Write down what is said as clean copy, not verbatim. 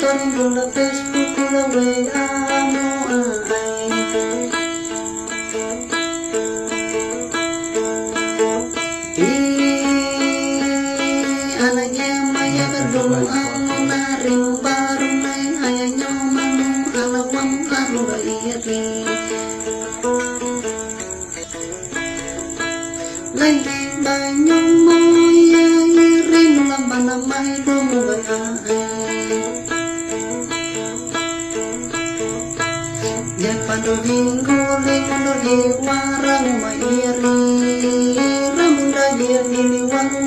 sering gula Facebook gula WA mo ay anaknya maya berdoa naring baru naik ayahnya manung alawam aru bayari lagi banyak moya irin lamana mai domu bayai yang padu hinggo linggo di warang mairi ramunda dia ini wangu